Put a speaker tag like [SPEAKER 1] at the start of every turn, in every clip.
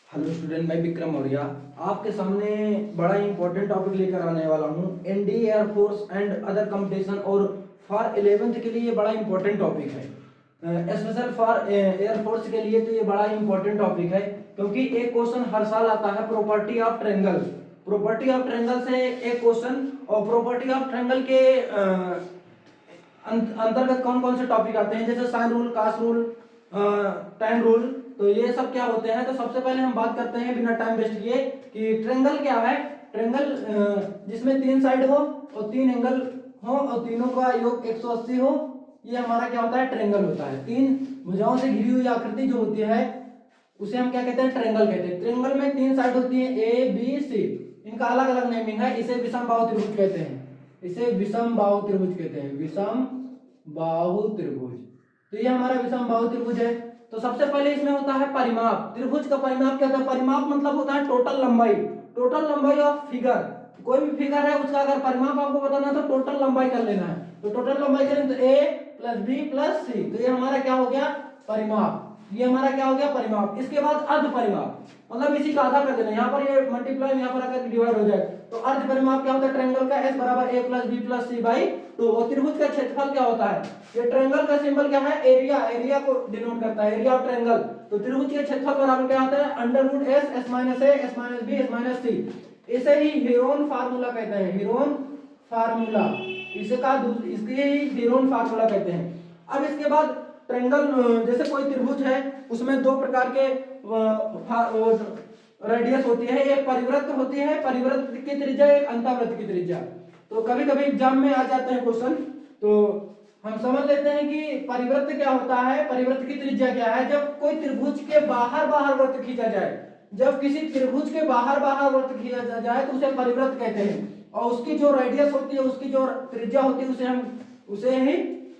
[SPEAKER 1] Hello student, मैं विक्रम मौर्य आपके सामने बड़ा इंपॉर्टेंट टॉपिक लेकर आने वाला हूँ। NDA air force and other competition और फॉर 11th के लिए ये बड़ा इंपॉर्टेंट टॉपिक है। स्पेशल फॉर एयरफोर्स के लिए तो ये बड़ा इंपॉर्टेंट टॉपिक है, क्योंकि एक क्वेश्चन हर साल आता है property of triangle. Property of triangle से एक क्वेश्चन, और प्रॉपर्टी ऑफ ट्रायंगल के अंतर्गत कौन कौन से टॉपिक आते हैं, जैसे साइन रूल, कास रूल, टाइम रूल। तो ये सब क्या होते हैं। तो सबसे पहले हम बात करते हैं बिना टाइम वेस्ट किए कि ट्रायंगल क्या है। ट्रायंगल जिसमें 3 साइड हो और 3 एंगल हो और तीनों का योग 180 हो, ये हमारा क्या होता है, ट्रायंगल होता है। 3 भुजाओं से घिरी हुई आकृति जो होती है उसे हम क्या कहते हैं, ट्रायंगल कहते हैं। ट्रायंगल में 3 साइड होती है, ए बी सी। इनका अलग अलग नेमिंग है। इसे विषम बाहु त्रिभुज कहते हैं। इसे विषम बाहु त्रिभुज कहते हैं, विषम बाहु त्रिभुज। तो ये हमारा विषम बाहु त्रिभुज है। तो सबसे पहले इसमें होता है परिमाप। त्रिभुज का परिमाप क्या होता है। परिमाप मतलब होता है टोटल लंबाई, टोटल लंबाई ऑफ फिगर। कोई भी फिगर है उसका अगर परिमाप आपको बताना है तो टोटल लंबाई कर लेना है। तो टोटल लंबाई करें तो a प्लस बी प्लस सी। तो ये हमारा क्या हो गया, परिमाप। ये हमारा क्या हो गया, परिमाप। इसके बाद अर्ध परिमाप, मतलब इसी का आधा कर देना। यहाँ पर ये मल्टीप्लाई यहाँ पर आकर डिवाइड हो जाए तो अर्ध परिमाप क्या होता है, ट्रायंगल का s बराबर a plus b plus c by 2। और त्रिभुज का क्षेत्रफल क्या होता है, ये ट्रायंगल का सिंबल क्या है, एरिया। एरिया को डिनोट करता है, एरिया ऑफ ट्रायंगल। तो त्रिभुज के क्षेत्रफल बराबर क्या होता है, under root S, S minus ए, S minus B, S minus C. इसे ही हीरोन फार्मूला कहते हैं, हीरोन फार्मूला। इसके ही हीरोन फार्मूला कहते हैं। अब इसके बाद ट्रायंगल, जैसे कोई त्रिभुज है उसमें 2 प्रकार के रेडियस होती है। एक परिवृत्त होती है, परिवृत्त की त्रिज्या, एक अंतःवृत्त की त्रिज्या। तो कभी कभी एग्जाम में आ जाते हैं क्वेश्चन, तो हम समझ लेते हैं कि परिवृत्त क्या होता है। परिवृत्त की त्रिज्या क्या है, जब कोई त्रिभुज के बाहर बाहर वृत्त खींचा जाए, जब किसी त्रिभुज के बाहर बाहर वृत्त खींचा जाए तो उसे परिवृत्त कहते हैं। और उसकी जो रेडियस होती है, उसकी जो त्रिज्या होती है, उसे ही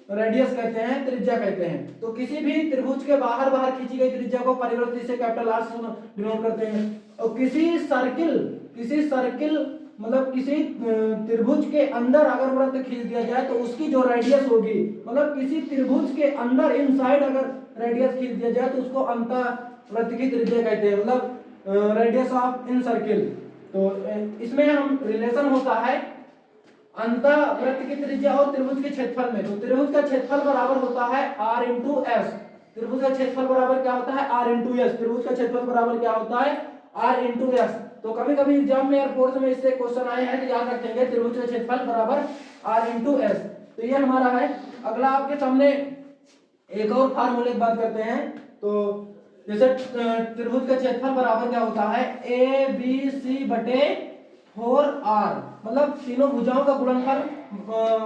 [SPEAKER 1] रेडियस कहते हैं, त्रिज्या कहते हैं। तो किसी भी त्रिभुज के बाहर बाहर खींची गई त्रिज्या को परिवृत्त से कैपिटल आर से डिनोट करते हैं। और किसी सर्किल मतलब किसी त्रिभुज के अंदर अगर वृत्त खींच दिया जाए तो उसकी जो रेडियस होगी, मतलब किसी त्रिभुज के अंदर इनसाइड अगर रेडियस खींच दिया जाए तो उसको अंतःवृत्त की त्रिज्या कहते हैं, मतलब रेडियस ऑफ इन सर्किल। तो इसमें हम रिलेशन होता है अंतःवृत्त की त्रिज्या और त्रिभुज के क्षेत्रफल में। तो त्रिभुज का क्षेत्रफल बराबर होता है r इंटू एस। त्रिभुज का क्षेत्रफल बराबर क्या होता है, r इंटू एस। त्रिभुज का क्षेत्रफल बराबर क्या होता है, r इंटू एस। तो कभी कभी एग्जाम में एयरफोर्स में इससे क्वेश्चन आए हैं तो याद रखेंगे, त्रिभुज का क्षेत्रफल बराबर r इंटू एस। तो ये हमारा है। अगला आपके सामने एक और फार्मूले की बात करते हैं। तो जैसे त्रिभुज का क्षेत्रफल बराबर क्या होता है, ए बी सी बटे 4r, मतलब तीनों भुजाओं का गुणनफल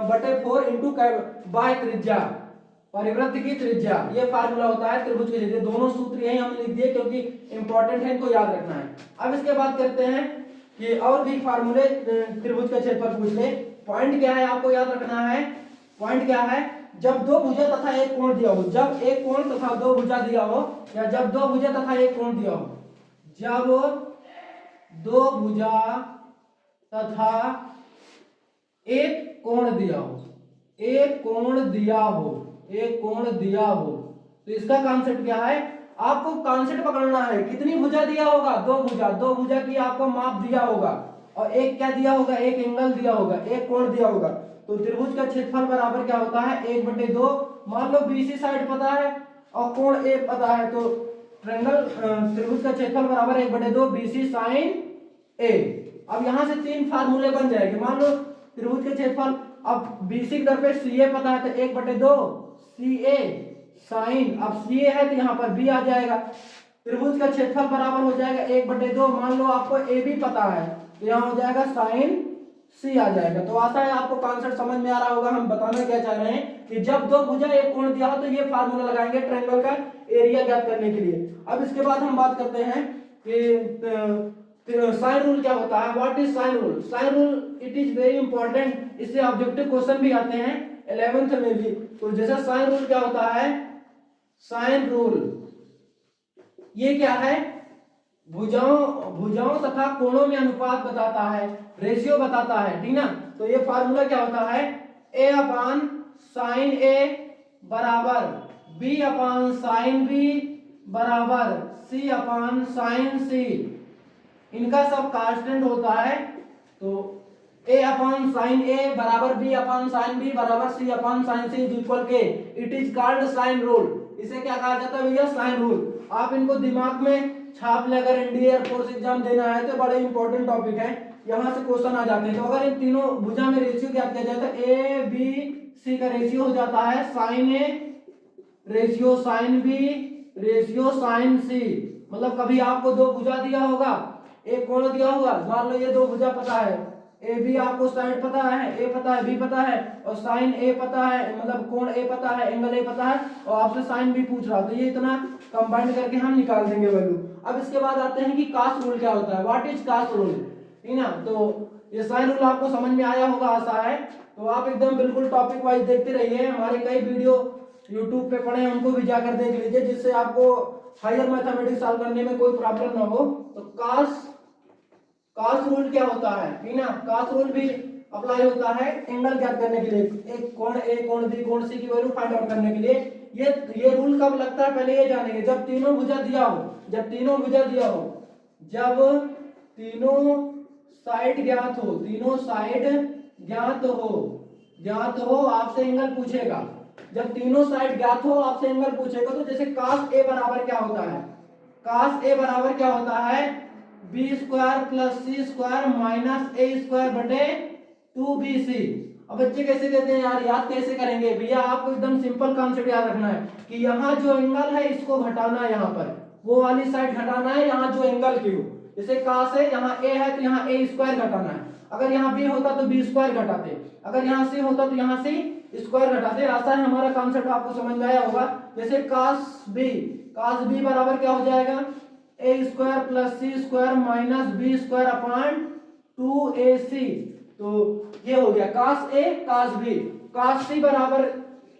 [SPEAKER 1] बटे 4 इंटू बाय त्रिज्या, परिवृत्त की त्रिज्या। ये फार्मूला होता है त्रिभुज के लिए। दोनों सूत्र यही हम लिख दिए क्योंकि इंपॉर्टेंट है, इनको याद रखना है। अब इसके बाद करते हैं कि और भी फार्मूले त्रिभुज का क्षेत्रफल पूछ ले। पॉइंट क्या है आपको याद रखना है। पॉइंट क्या है, जब 2 भुजा तथा एक कोण दिया हो, जब एक कोण तथा 2 भुजा दिया हो, या जब 2 भुजा तथा एक कोण दिया हो, जब 2 भुजा तथा एक कोण दिया हो, एक कोण दिया हो, एक कोण दिया हो। तो इसका कॉन्सेप्ट क्या है, आपको कॉन्सेप्ट पकड़ना है। कितनी भुजा दिया होगा, 2 भुजा। 2 भुजा की आपको माप दिया होगा और एक क्या दिया होगा, एक एंगल दिया होगा, एक कोण दिया होगा। तो त्रिभुज का क्षेत्रफल बराबर क्या होता है, 1/2। मान लो बीसी साइड पता है और कोण ए पता है, तो ट्रायंगल त्रिभुज का क्षेत्रफल बराबर 1/2 बीसी साइन ए। अब यहां से 3 फार्मूले बन जाएंगे। मान लो त्रिभुज के क्षेत्रफल, अब बीसी के दर पे सीए पता है तो 1/2 सीए साइन। अब सीए है तो यहाँ पर बी आ जाएगा। त्रिभुज का क्षेत्रफल बराबर हो जाएगा 1/2। मान लो आपको ए बी पता है तो यहाँ हो जाएगा साइन सी आ जाएगा। तो आशा है आपको कॉन्सेप्ट समझ में आ रहा होगा। हम बताना क्या चाह रहे हैं कि जब 2 भुजा एक कोण दिया हो तो ये फार्मूला लगाएंगे ट्रायंगल का एरिया ज्ञात करने के लिए। अब इसके बाद हम बात करते हैं कि साइन रूल क्या होता है। What is sine rule. Sine rule it is very important. इससे ऑब्जेक्टिव क्वेश्चन भी आते हैं 11th में भी। तो जैसे साइन रूल क्या होता है, साइन रूल ये क्या है, भुजाओं तथा कोणों में अनुपात बताता है, रेशियो बताता है, ठीक ना। तो ये फार्मूला क्या होता है, a अपान साइन ए बराबर b अपान साइन बी बराबर सी अपान साइन सी, इनका सब कांस्टेंट होता है। तो a अपॉन साइन a बराबर b अपॉन साइन b बराबर c upon sine c is equal के, it is called sine rule. इसे क्या कहा जाता है भैया? Sine rule. आप इनको दिमाग में छाप ले, अगर इंडिया एयरफोर्स एग्जाम देना है तो बड़े इंपॉर्टेंट टॉपिक है, यहाँ से क्वेश्चन आ जाते हैं। तो अगर इन तीनों भुजा में रेशियो ज्ञात किया जाए तो a b c का रेशियो हो जाता है sine a ratio sine b ratio sine c। मतलब कभी आपको दो भुजा दिया होगा, एक कोण दिया होगा, मान लो ये दो भुजा पता है, ए बी आपको साइड पता है, ए पता है, बी पता है, और साइन ए पता है, मतलब कोण ए पता है, एंगल ए पता है, और आपसे साइन बी पूछ रहा, तो ये इतना कंबाइन करके हम निकाल देंगे वैल्यू। अब इसके बाद आते हैं कि कास्ट रूल क्या होता है, व्हाट इज कास्ट रूल, ठीक ना। तो ये साइन रूल आपको समझ में आया होगा, आशा है। तो आप एकदम बिल्कुल टॉपिक वाइज देखते रहिए, हमारे कई वीडियो यूट्यूब पे पड़े हैं, उनको भी जाकर देख लीजिए, जिससे आपको हायर मैथमेटिक्स सॉल्व करने में कोई प्रॉब्लम ना हो। तो कास्ट रूल क्या होता है, ठीक ना। कास्ट रूल भी अप्लाई होता है एंगल ज्ञात करने के लिए, एक कोण ए कोण बी कोण सी की वैल्यू फाइंड आउट करने के लिए। ये रूल कब लगता है पहले ये जानेंगे, जब तीनों भुजा दिया हो, जब तीनों भुजा दिया हो, जब तीनों साइड ज्ञात हो, तीनों साइड ज्ञात हो आपसे एंगल पूछेगा, जब तीनों साइड ज्ञात हो आपसे एंगल पूछेगा। तो जैसे कास ए बराबर क्या होता है, कास ए बराबर क्या होता है, B square plus C square minus ए स्क्वायर बटे 2bc। अब बच्चे कैसे देते हैं यार, याद कैसे करेंगे भैया? आपको एकदम सिंपल कॉन्सेप्ट याद रखना है कि यहाँ जो एंगल है इसको घटाना है, यहाँ पर वो वाली साइड घटाना है, यहाँ जो एंगल की हो। जैसे कास है, यहाँ ए है तो यहाँ ए स्क्वायर घटाना है, अगर यहाँ बी होता तो बी स्क्वायर घटाते, अगर यहाँ सी होता तो यहाँ सी स्क्वायर घटाते। आशा है हमारा कॉन्सेप्ट आपको समझ में आया होगा। जैसे कास बी बराबर क्या हो जाएगा, A square plus C square minus B square upon 2ac। तो ये हो गया कास ए कास बी। कास सी बराबर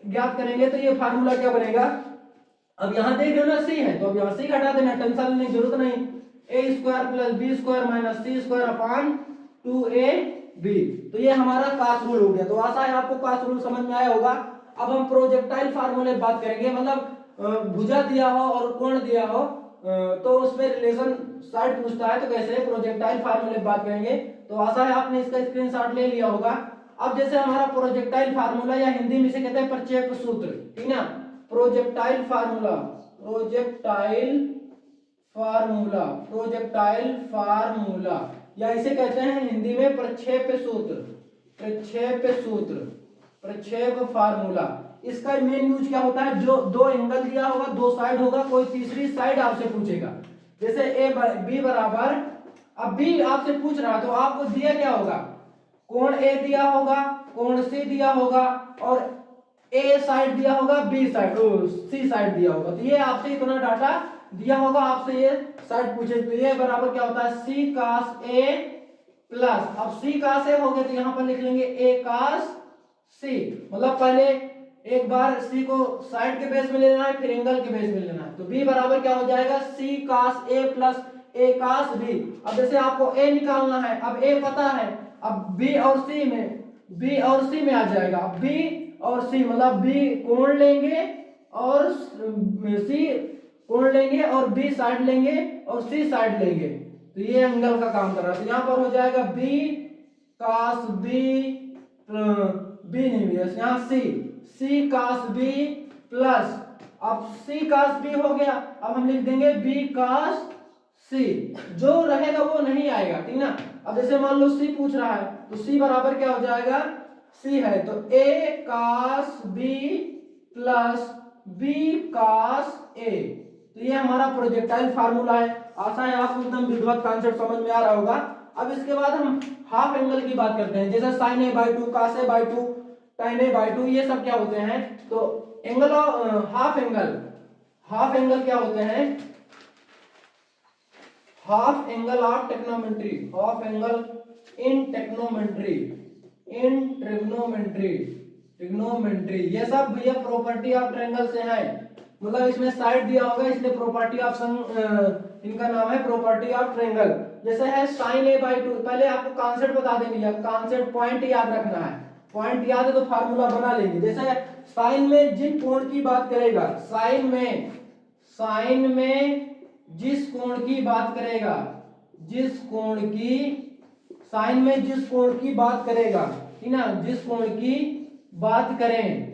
[SPEAKER 1] ज्ञात करेंगे तो ये फार्मूला क्या बनेगा, अब यहाँ देख रहे हो ना सी है, तो अब यहाँ सी घटा देना, टेंशन लेने की जरूरत नहीं। A square plus B square minus C square upon 2ab। तो ये हमारा कास रूल हो गया। तो आशा है आपको कास रूल समझ में आया होगा। अब हम प्रोजेक्टाइल फार्मूले बात करेंगे, मतलब भुजा दिया हो और कोण दिया हो तो उसमें रिलेशन साइड पूछता है, तो कैसे प्रोजेक्टाइल फार्मूले बात करेंगे। तो आशा है आपने इसका स्क्रीनशॉट ले लिया होगा। अब जैसे हमारा प्रोजेक्टाइल फार्मूला, या हिंदी में इसे कहते हैं प्रक्षेप सूत्र, ठीक ना। प्रोजेक्टाइल फार्मूला, प्रोजेक्टाइल फार्मूला या इसे कहते हैं हिंदी में प्रक्षेप फार्मूला। इसका मेन यूज क्या होता है, जो दो एंगल दिया होगा, दो साइड होगा, कोई तीसरी साइड आपसे पूछेगा। जैसे ए बी बराबर, अब बी आपसे पूछ रहा तो आपको दिया क्या होगा, कोण ए दिया होगा, कोण सी दिया होगा, और ए साइड दिया होगा, बी साइड सी साइड दिया होगा। तो ये आपसे इतना डाटा दिया होगा, आपसे ये साइड पूछे, तो ये बराबर क्या होता है, सी कास ए प्लस, अब सी कास ए हो गया तो यहाँ पर लिख लेंगे ए कास सी। मतलब पहले एक बार सी को साइड के बेस में लेना है, फिर एंगल के बेस में लेना है। तो बी बराबर क्या हो जाएगा, सी कास ए प्लस ए कास बी। अब जैसे आपको ए निकालना है, अब ए पता है, अब बी और सी में आ जाएगा। अब बी और सी मतलब बी कोण लेंगे और सी कोण लेंगे और बी साइड लेंगे और सी साइड लेंगे, तो ये एंगल का काम कर रहा है। तो यहाँ पर हो जाएगा बी कास बी नहीं भैया, यहाँ सी कास बी प्लस, अब सी कास बी हो गया, अब हम लिख देंगे बी कास सी, जो रहेगा वो नहीं आएगा, ठीक ना। अब जैसे मान लो सी पूछ रहा है तो सी बराबर क्या हो जाएगा, सी है तो A cos B plus B cos A. तो ये हमारा प्रोजेक्टाइल फार्मूला है। आशा है आपको एकदम विधिवत कॉन्सेप्ट समझ में आ रहा होगा। अब इसके बाद हम हाफ एंगल की बात करते हैं, जैसे sine A by 2, cos A by 2, tan a by 2, ये सब क्या होते हैं। तो एंगल और हाफ एंगल क्या होते हैं, half angle of टेक्नोमेट्री, half angle in trigonometry, ये सब भैया प्रॉपर्टी ऑफ ट्रायंगल से है। मतलब इसमें साइड दिया होगा इसलिए प्रॉपर्टी ऑफ इनका नाम है प्रॉपर्टी ऑफ ट्रायंगल। जैसे है साइन ए बाई 2, पहले आपको कॉन्सेप्ट बता देंगे, कॉन्सेप्ट पॉइंट याद रखना है, पॉइंट याद है तो फार्मूला बना लेंगे। जैसे साइन में जिन कोण की बात करेगा, साइन साइन में जिस कोण की बात करेगा, जिस कोण की, साइन में जिस कोण की बात करेगा, ठीक ना, जिस कोण की बात करें,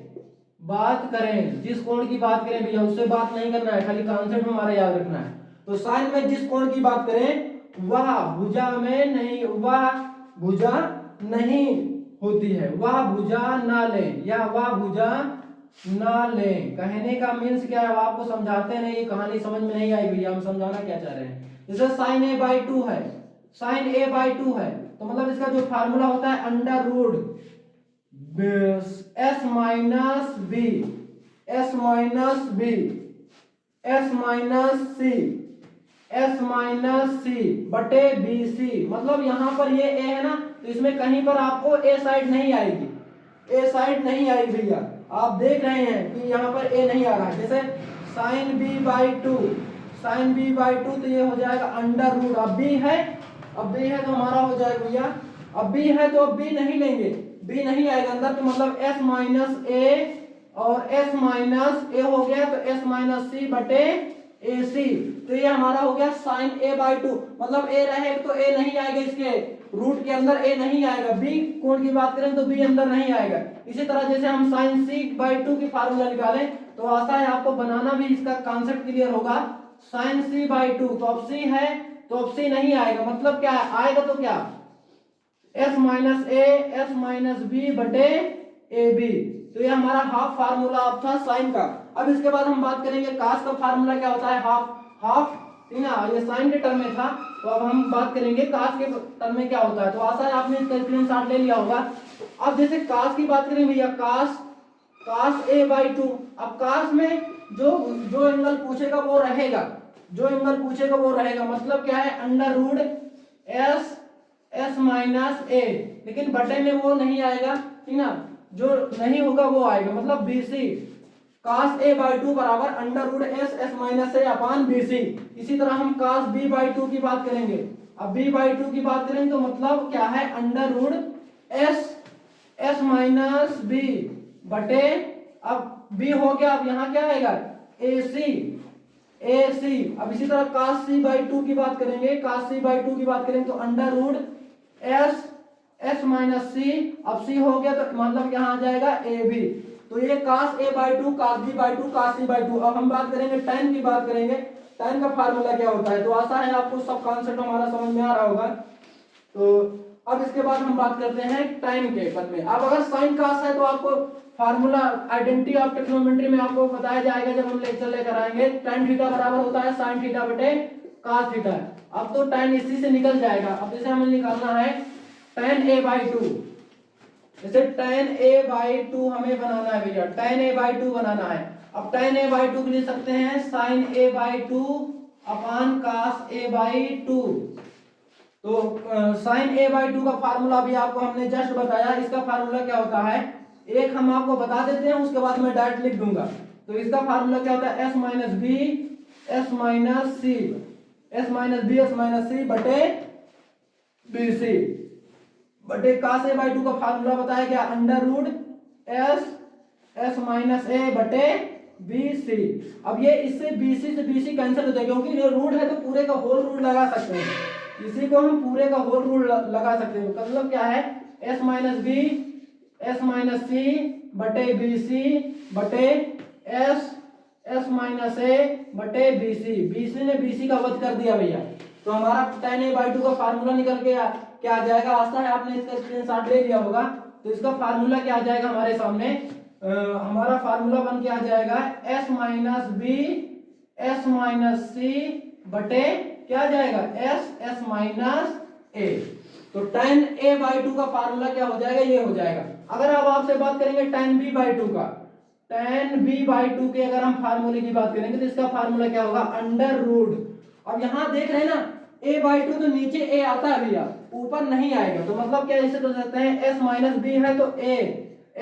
[SPEAKER 1] जिस कोण की बात करें भैया, उससे बात नहीं करना है, खाली कॉन्सेप्ट हमारा याद रखना है। तो साइन में जिस कोण की बात करें वह भुजा में नहीं, वह भुजा नहीं होती है, वह भुजा ना लें, या वह भुजा ना लें। कहने का मीन्स क्या है, आपको समझाते नहीं, कहानी समझ में नहीं आई भैया, हम समझाना क्या चाह रहे हैं। जैसे साइन ए बाई टू है, साइन ए बाई टू है, तो मतलब इसका जो फार्मूला होता है under root S minus B, S minus B, S minus C, S minus C बटे बी सी। मतलब यहाँ पर ये ए है ना, तो इसमें कहीं पर आपको ए साइड नहीं आएगी, ए साइड नहीं आएगी भैया। आप देख रहे हैं कि यहाँ पर ए नहीं आ रहा है। जैसे sine b by two, sine b by two, तो ये हो जाएगा अंडर रूट, अब बी है, अब बी है तो हमारा हो जाएगा भैया, अब बी है तो अब बी नहीं लेंगे, बी नहीं आएगा अंदर, तो मतलब एस माइनस ए और एस माइनस ए हो गया, तो एस माइनस सी बटे ए सी। तो ये हमारा हो गया साइन ए बाई टू, मतलब ए रहेगा तो ए नहीं आएगा, इसके रूट के अंदर ए नहीं आएगा, बी कोण की बात करें तो बी अंदर नहीं आएगा। इसी तरह जैसे हम साइन सी बाई टू की फार्मूला निकालें, तो आशा है आपको बनाना भी इसका कॉन्सेप्ट क्लियर होगा। साइन सी बाई टू, तो अब सी है तो अब सी नहीं आएगा, मतलब क्या आएगा, तो क्या s minus A S minus b बटे ए बी। तो ये हमारा हाफ फार्मूला अब था साइन का। अब इसके बाद हम बात करेंगे कास का फार्मूला क्या होता है, हाफ, हाफ, ठीक ना, ये साइन के टर्म में था, तो अब हम बात करेंगे कास के टर्म में क्या होता है। तो आशा है आपने इसका स्क्रीनशॉट ले लिया होगा। अब जैसे कास की बात करें भैया, कास, कास ए बाई टू, अब कास में जो एंगल पूछेगा वो रहेगा, जो एंगल पूछेगा वो रहेगा, मतलब क्या है under root S S minus A, लेकिन बटे में वो नहीं आएगा, ठीक ना, जो नहीं होगा वो आएगा, मतलब B C, cos A by two बराबर under root S S minus A upon B C. इसी तरह हम कास बी बाई टू की बात करेंगे, अब बी बाई टू की बात करेंगे तो मतलब क्या है under root S S minus b बटे, अब बी हो गया, अब यहाँ क्या आएगा ए सी, ए सी। अब इसी तरह कास सी बाई टू की बात करेंगे, कास सी बाई टू की बात करेंगे तो under root S S minus C, अब सी हो गया तो मतलब यहाँ आ जाएगा ए बी। तो ये cos A by two, cos B by two, cos C by two. अब हम बात करेंगे tan की बात करेंगे, tan का फार्मूला क्या होता है। तो आशा है आपको सब कॉन्सेप्ट हमारा समझ में आ रहा होगा। तो अब इसके बाद हम बात करते हैं tan के पद में। अब अगर साइन कास है तो आपको फार्मूला आइडेंटिटी ऑफ ट्रिग्नोमेट्री में आपको बताया जाएगा जब हम लेक्चर लेकर आएंगे। tan थीटा बराबर होता है sin थीटा बटे cos थीटा। अब तो tan इसी से निकल जाएगा। अब जैसे हमें निकालना है tan a बाई टू, जैसे tan a बाई टू हमें बनाना है भैया, tan a बाई टू बनाना है। अब tan a बाई टू लिख सकते हैं sin a by two upon cos a by two. तो sin a बाई टू का फार्मूला भी आपको हमने जस्ट बताया, इसका फार्मूला क्या होता है एक हम आपको बता देते हैं, उसके बाद मैं डायरेक्ट लिख दूंगा। तो इसका फार्मूला क्या होता है S minus B S minus C, S minus B S minus C बटे बी सी बटे कास ए बाई टू का फार्मूला बताया गया under root S S minus A बटे बी सी। अब ये इससे बी सी से बी सी कैंसिल हो जाएगा, क्योंकि जो रूट है तो पूरे का होल रूट लगा सकते हैं, इसी को हम पूरे का होल रूट लगा सकते हैं। मतलब क्या है S minus B S minus C बटे बी सी बटे एस एस माइनस ए बटे बी सी। बी सी ने बी सी का वध कर दिया भैया, तो हमारा tan a बाई टू का फार्मूला निकल के क्या आ जाएगा। आशा है आपने इसका स्क्रीनशॉट ले लिया होगा। तो इसका फार्मूला क्या आ जाएगा हमारे सामने, हमारा फार्मूला बन के आ जाएगा S minus B S minus C बटे क्या आ जाएगा एस एस माइनस ए। तो tan a बाई टू का फार्मूला क्या हो जाएगा, ये हो जाएगा। अगर अब आपसे बात करेंगे tan b बाई टू का, tan b बाई टू के अगर हम फार्मूले की बात करेंगे तो इसका फार्मूला क्या होगा अंडर रूट। अब यहाँ देख रहे हैं ना a बाई टू, तो नीचे a आता है भैया, ऊपर नहीं आएगा। तो मतलब क्या इसे कर सकते हैं s माइनस बी है तो a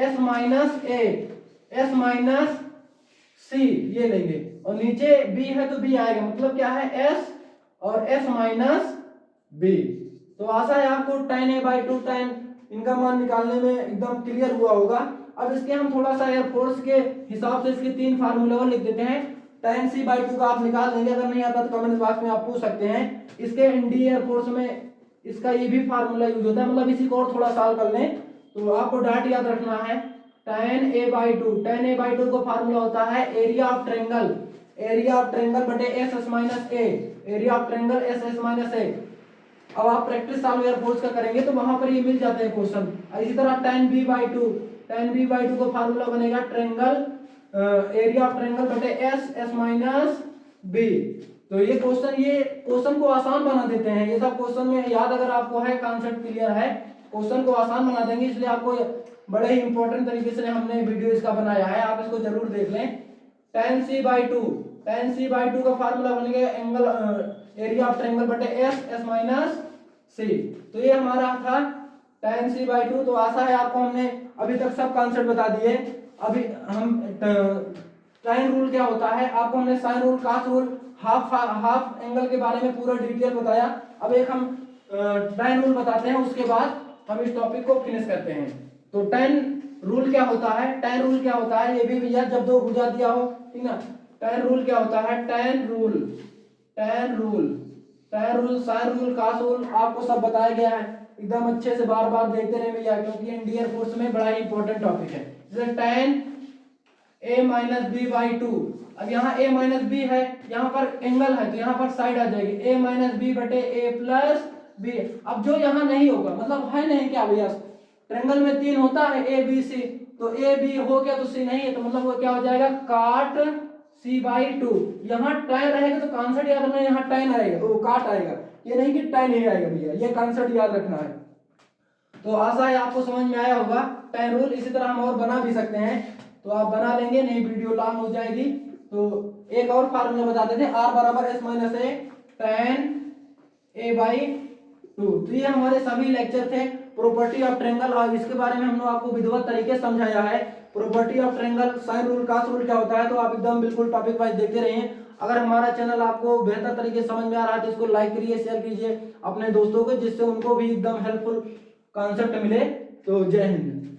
[SPEAKER 1] s minus a s minus c ये लेंगे, और नीचे b है तो b आएगा, मतलब क्या है s और s माइनस b। तो आशा है आपको tan a by two tan इनका मान निकालने में एकदम क्लियर हुआ होगा। अब इसके हम थोड़ा सा एयरफोर्स के हिसाब से इसके तीन फार्मूले और लिख देते हैं। tan c/2 का आप निकाल देंगे, अगर नहीं आता तो कमेंट बॉक्स में आप पूछ सकते हैं। इसके इंडियन एयरफोर्स में इसका ये भी फार्मूला यूज होता है, मतलब इसी को और थोड़ा सॉल्व कर लें तो आपको डाट याद रखना है। tan a/2 का फार्मूला होता है एरिया ऑफ ट्रायंगल बटे S S minus A, area of triangle S S minus A. अब आप प्रैक्टिस सॉल्व एयरफोर्स का करेंगे तो वहां पर ये मिल जाते हैं क्वेश्चन। इसी तरह tan b/2 का फार्मूला बनेगा ट्रायंगल एरिया ऑफ ट्रायंगल बटे एस एस माइनस बी। तो ये क्वेश्चन को आसान बना देते हैं, ये सब क्वेश्चन में याद अगर आपको है, कॉन्सेप्ट क्लियर है, क्वेश्चन को आसान बना देंगे, इसलिए आपको बड़े ही इंपॉर्टेंट तरीके से हमने वीडियो इसका बनाया है, आप इसको जरूर देख लें। tan c/2 का फार्मूला बनेगा एंगल एरिया ऑफ ट्रायंगल बटे एस एस माइनस सी। तो ये हमारा था tan c/2। तो आशा है आपको हमने अभी तक सब कॉन्सेप्ट बता दिए। अभी हम साइन रूल क्या होता है, आपको हमने sine rule, cos rule, half angle के बारे में पूरा डिटेल बताया। अब एक हम tan रूल बताते हैं, उसके बाद हम इस टॉपिक को फिनिश करते हैं। तो tan रूल क्या होता है, tan रूल क्या होता है, ये भी भैया जब दो भुजा दिया हो, ठीक ना। tan रूल क्या होता है, tan rule sine rule, cos rule आपको सब बताया गया है, एकदम अच्छे से बार बार देखते रहे भैया, क्योंकि इंडियन एयरफोर्स में बड़ा ही इंपॉर्टेंट टॉपिक है। जैसे tan a-b/2, अब यहाँ a माइनस बी है, यहाँ पर एंगल है तो यहाँ पर साइड आ जाएगी a माइनस बी बटे a प्लस बी। अब जो यहाँ नहीं होगा, मतलब है नहीं क्या भैया, ट्रायंगल में 3 होता है a b c, तो a b हो गया तो c नहीं है, तो मतलब वो क्या हो जाएगा, काट c/2। यहाँ tan रहेगा तो कॉन्सेप्ट याद रखना, यहाँ tan आएगा वो काट आएगा, ये नहीं कि tan नहीं आएगा भैया, ये कॉन्सेप्ट याद रखना है। तो आशा है आपको समझ में आया होगा tan रूल। इसी तरह हम और बना भी सकते हैं, तो आप बना लेंगे, नहीं वीडियो लॉन्ग हो जाएगी। तो एक और फार्मूला बताते थे, r बराबर s माइनस ए tan a/2। तो ये हमारे सभी लेक्चर थे प्रॉपर्टी ऑफ ट्रायंगल, और इसके बारे में हमने आपको विधिवत तरीके से समझाया है। Property of triangle, sine rule, cos rule क्या होता है, तो आप एकदम बिल्कुल टॉपिक वाइज देखते रहिए। अगर हमारा चैनल आपको बेहतर तरीके से समझ में आ रहा है तो इसको लाइक करिए, शेयर कीजिए अपने दोस्तों को, जिससे उनको भी एकदम हेल्पफुल कॉन्सेप्ट मिले। तो जय हिंद।